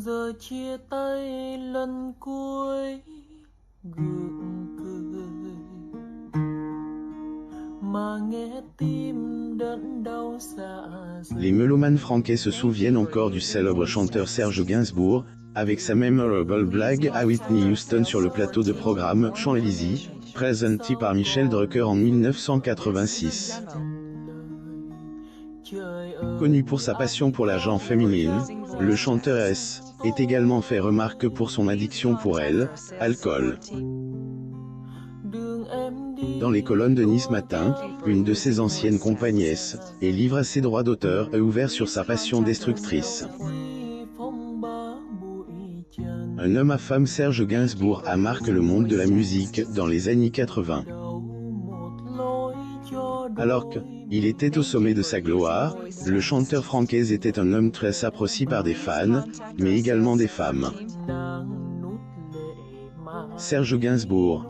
Giờ chia tay lần cuối gượng cười mà nghe tim đớn đau dạ dày. Les mélomanes franquais se souviennent encore du célèbre chanteur Serge Gainsbourg, avec sa memorable blague à Whitney Houston sur le plateau de programme Champs-Élysées, présenté par Michel Drucker en 1986. Connu pour sa passion pour la gent féminine, le chanteur est également fait remarque pour son addiction pour elle, alcool. Dans les colonnes de Nice Matin, une de ses anciennes compagnesses, et livre ses droits d'auteur et ouvert sur sa passion destructrice. Un homme à femme, Serge Gainsbourg a marqué le monde de la musique dans les années 80. Alors qu'il était au sommet de sa gloire, le chanteur francaise était un homme très apprécié par des fans, mais également des femmes. Serge Gainsbourg.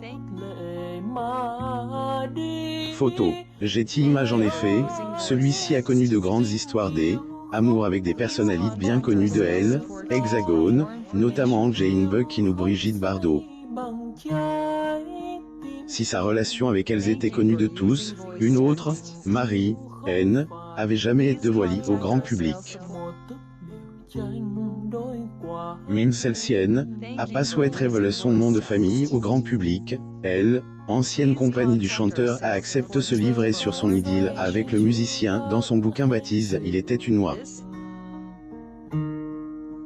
Photo. Getty Images. En effet, celui-ci a connu de grandes histoires d'amour avec des personnalités bien connues de l'Hexagone, notamment Jane Birkin ou Brigitte Bardot. Si sa relation avec elles était connue de tous, une autre, Marie-Anne, avait jamais été dévoilée au grand public. Même celle-ci n'a pas souhaité révéler son nom de famille au grand public. Elle, ancienne compagnie du chanteur, a accepté se livrer sur son idylle avec le musicien dans son bouquin baptisé Il était une oie.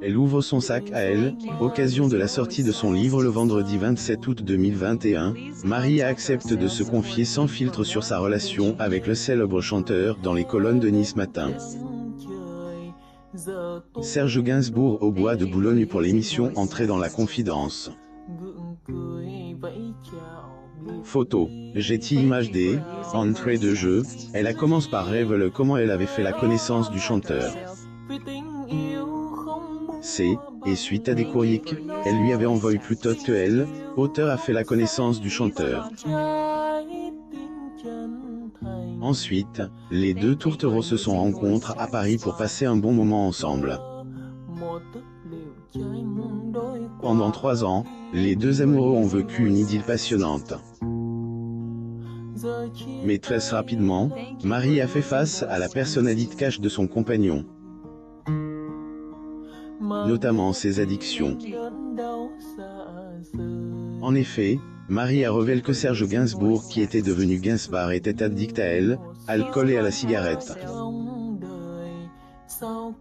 Elle ouvre son sac à elle, occasion de la sortie de son livre le vendredi 27 août 2021, Marie accepte de se confier sans filtre sur sa relation avec le célèbre chanteur dans les colonnes de Nice Matin. Serge Gainsbourg au bois de Boulogne pour l'émission Entrée dans la confidence. Photo. Getty Images. Entrée de jeu, elle commence par révéler comment elle avait fait la connaissance du chanteur. Et suite à des courriers qu'elle lui avait envoyés plus tôt que elle, auteur a fait la connaissance du chanteur. Ensuite, les deux tourtereaux se sont rencontrés à Paris pour passer un bon moment ensemble. Pendant 3 ans, les deux amoureux ont vécu une idylle passionnante. Mais très rapidement, Marie a fait face à la personnalité cache de son compagnon, notamment ses addictions. En effet, Marie a révélé que Serge Gainsbourg, qui était devenu Gainsbar, était addict à l'alcool et à la cigarette.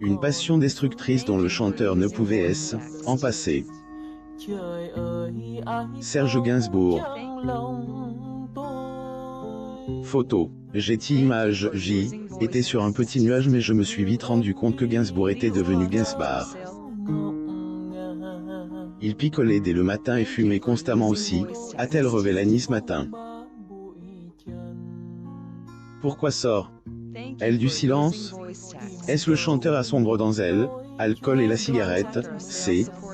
Une passion destructrice dont le chanteur ne pouvait s'en passer. Serge Gainsbourg. Photo. Getty Images. J'étais sur un petit nuage mais je me suis vite rendu compte que Gainsbourg était devenu Gainsbar. Il picolait dès le matin et fumait constamment aussi, a-t-elle révélé à Nice Matin. Pourquoi sort-elle du silence? Est-ce le chanteur à sombre dans l'alcool et la cigarette,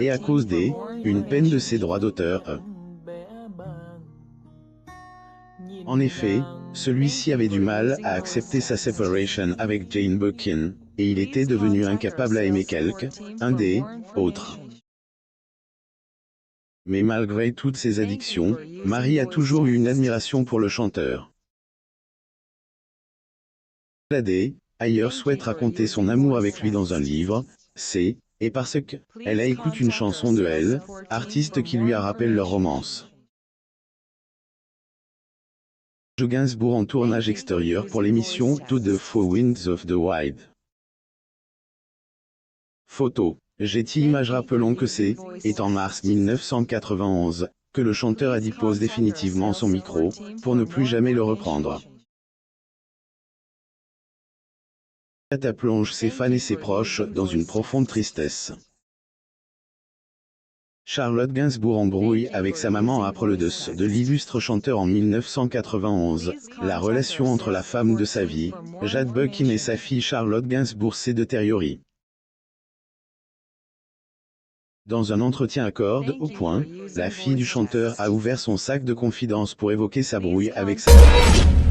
et à cause une peine de ses droits d'auteur? En effet, celui-ci avait du mal à accepter sa séparation avec Jane Birkin, et il était devenu incapable à aimer quelqu'un d'autre. Mais malgré toutes ses addictions, Marie a toujours eu une admiration pour le chanteur. Ailleurs souhaite raconter son amour avec lui dans un livre, et parce qu'elle a écouté une chanson de artiste qui lui a rappelé leur romance. Serge Gainsbourg en tournage extérieur pour l'émission To the Four Winds of the Wild. Photo. Getty Images. Rappelons que c'est en mars 1991 que le chanteur a déposé définitivement son micro, pour ne plus jamais le reprendre. Cata plonge ses fans et ses proches dans une profonde tristesse. Charlotte Gainsbourg embrouille avec sa maman après le décès de l'illustre chanteur en 1991. La relation entre la femme de sa vie, Jane Birkin, et sa fille Charlotte Gainsbourg s'est détériorée. Dans un entretien à Corde au Point, la fille du chanteur a ouvert son sac de confidences pour évoquer sa brouille avec sa mère.